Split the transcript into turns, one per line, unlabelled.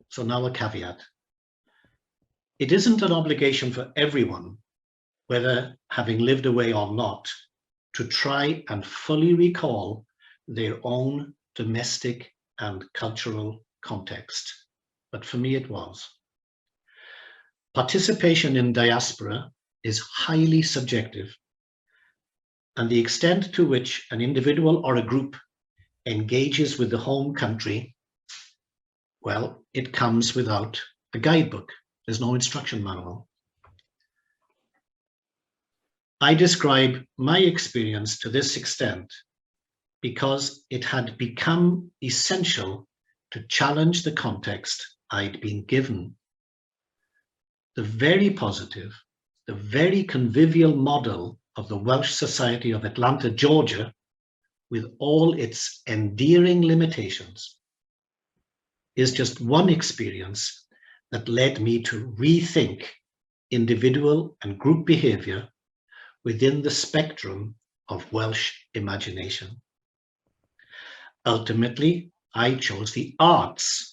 So now a caveat. It isn't an obligation for everyone, whether having lived away or not, to try and fully recall their own domestic and cultural context. But for me, it was. Participation in diaspora is highly subjective, and the extent to which an individual or a group engages with the home country, well, it comes without a guidebook. There's no instruction manual. I describe my experience to this extent because it had become essential to challenge the context I'd been given. The very positive, the very convivial model of the Welsh Society of Atlanta, Georgia, with all its endearing limitations, is just one experience that led me to rethink individual and group behaviour within the spectrum of Welsh imagination. Ultimately, I chose the arts